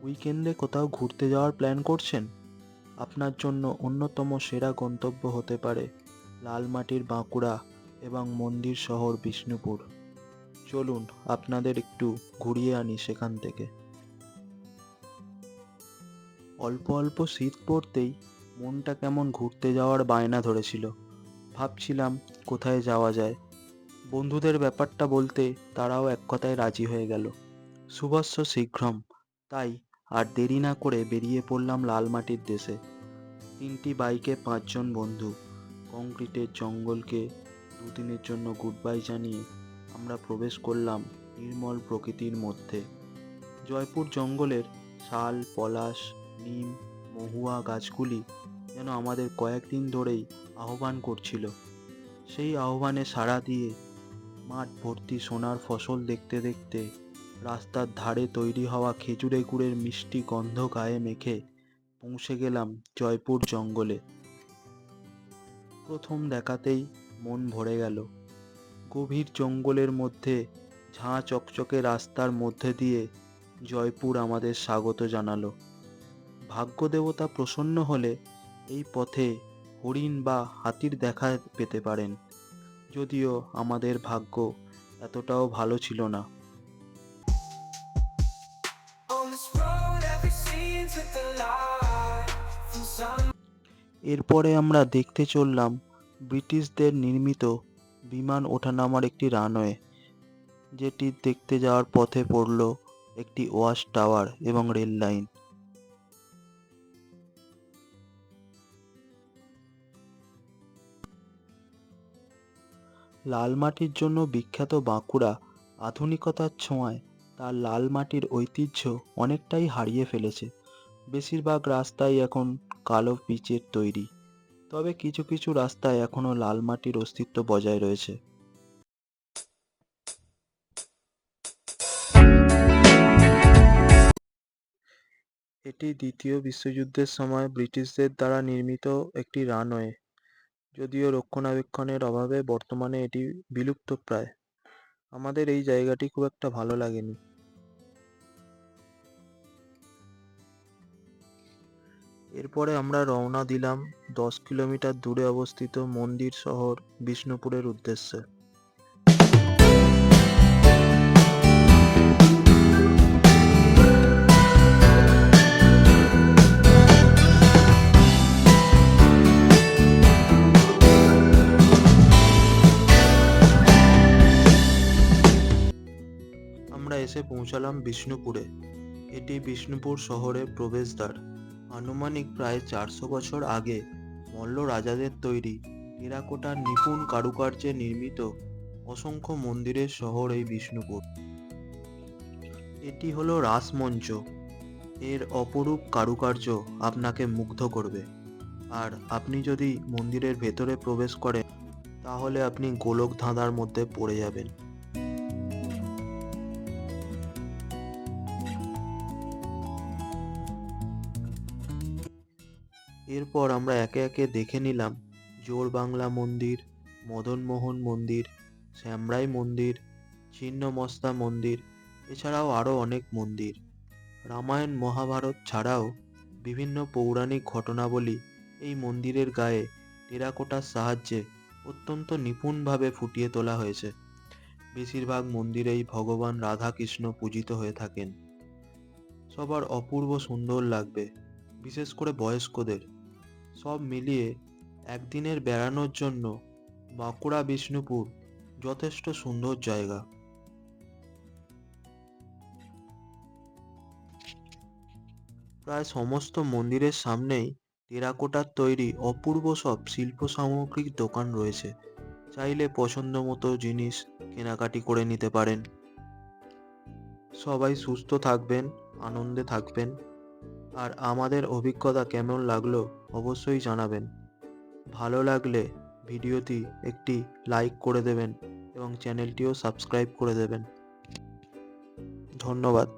উইকেন্ডে কোথাও ঘুরতে যাওয়ার প্ল্যান করছেন? আপনার জন্য অন্যতম সেরা গন্তব্য হতে পারে লালমাটির বাঁকুড়া এবং মন্দির শহর বিষ্ণুপুর। চলুন আপনাদের একটু ঘুরিয়ে আনি সেখান থেকে। অল্প অল্প শীত পড়তেই মনটা কেমন ঘুরতে যাওয়ার বায়না ধরেছিল। ভাবছিলাম কোথায় যাওয়া যায়। বন্ধুদের ব্যাপারটা বলতে তারাও এক কথায় রাজি হয়ে গেল, শুভস্য শীঘ্রম। তাই আর দেরি না করে বেরিয়ে পড়লাম লালমাটির দেশে। 3টি বাইকে 5জন বন্ধু। কংক্রিটের জঙ্গলকে দুদিনের জন্য গুড বাই জানিয়ে আমরা প্রবেশ করলাম নির্মল প্রকৃতির মধ্যে। জয়পুর জঙ্গলের শাল, পলাশ, নিম, মহুয়া গাছগুলি যেন আমাদের কয়েকদিন ধরেই আহ্বান করছিল। সেই আহ্বানে সাড়া দিয়ে মাঠ ভর্তি সোনার ফসল দেখতে দেখতে রাস্তার ধারে তৈরি হওয়া খেজুরে গুড়ের মিষ্টি গন্ধ গায়ে মেখে পৌঁছে গেলাম জয়পুর জঙ্গলে। প্রথম দেখাতেই মন ভরে গেল। গভীর জঙ্গলের মধ্যে ঝাঁ চকচকে রাস্তার মধ্যে দিয়ে জয়পুর আমাদের স্বাগত জানালো। ভাগ্যদেবতা প্রসন্ন হলে এই পথে হরিণ বা হাতির দেখা পেতে পারেন, যদিও আমাদের ভাগ্য এতটাও ভালো ছিল না। এরপরে আমরা দেখতে চললাম ব্রিটিশদের নির্মিত বিমান ওঠানামার একটি রানওয়ে, যেটি দেখতে যাওয়ার পথে পড়ল একটি ওয়াচ টাওয়ার এবং রেল লাইন। লাল মাটির জন্য বিখ্যাত বাঁকুড়া আধুনিকতার ছোঁয়ায় তার লাল মাটির ঐতিহ্য অনেকটাই হারিয়ে ফেলেছে। বেশিরভাগ রাস্তাই এখন কালো পিচের তৈরি, তবে কিছু কিছু রাস্তায় এখনও লাল মাটির অস্তিত্ব বজায় রয়েছে। এটি দ্বিতীয় বিশ্বযুদ্ধের সময় ব্রিটিশদের দ্বারা নির্মিত একটি রানওয়ে, যদিও রক্ষণাবেক্ষণের অভাবে বর্তমানে এটি বিলুপ্তপ্রায়। আমাদের এই জায়গাটি খুব একটা ভালো লাগেনি। এরপরে আমরা রওনা দিলাম 10 কিলোমিটার দূরে অবস্থিত মন্দির শহর বিষ্ণুপুরের উদ্দেশ্যে। আমরা এসে পৌঁছালাম বিষ্ণুপুরে। এটি বিষ্ণুপুর শহরের প্রবেশদ্বার। আনুমানিক প্রায় 400 বছর আগে মল্ল রাজাদের তৈরি টেরাকোটার নিপুণ কারুকার্যে নির্মিত অসংখ্য মন্দিরের শহর এই বিষ্ণুপুর। এটি হলো রাসমঞ্চ। এর অপরূপ কারুকার্য আপনাকে মুগ্ধ করবে। আর আপনি যদি মন্দিরের ভেতরে প্রবেশ করেন, তাহলে আপনি গোলক ধাঁধার মধ্যে পড়ে যাবেন। এরপর আমরা একে একে দেখে নিলাম জোড়বাংলা মন্দির, মদনমোহন মন্দির, শ্যামরাই মন্দির, ছিন্নমস্তা মন্দির, এছাড়াও আরও অনেক মন্দির। রামায়ণ মহাভারত ছাড়াও বিভিন্ন পৌরাণিক ঘটনাবলী এই মন্দিরের গায়ে টেরাকোটার সাহায্যে অত্যন্ত নিপুণভাবে ফুটিয়ে তোলা হয়েছে। বেশিরভাগ মন্দিরেই ভগবান রাধাকৃষ্ণ পূজিত হয়ে থাকেন। সবার অপূর্ব সুন্দর লাগবে, বিশেষ করে বয়স্কদের। সব মিলিয়ে একদিনের বেড়ানোর জন্য বাঁকুড়া বিষ্ণুপুর যথেষ্ট সুন্দর জায়গা। প্রায় সমস্ত মন্দিরের সামনেই টেরাকোটার তৈরি অপূর্ব সব শিল্প সামগ্রীর দোকান রয়েছে। চাইলে পছন্দ মতো জিনিস কেনাকাটি করে নিতে পারেন। সবাই সুস্থ থাকবেন, আনন্দে থাকবেন। আর আমাদের অভিজ্ঞতা কেমন লাগলো অবশ্যই জানাবেন। ভালো লাগলে ভিডিওটি একটি লাইক করে দেবেন এবং চ্যানেলটিও সাবস্ক্রাইব করে দেবেন। ধন্যবাদ।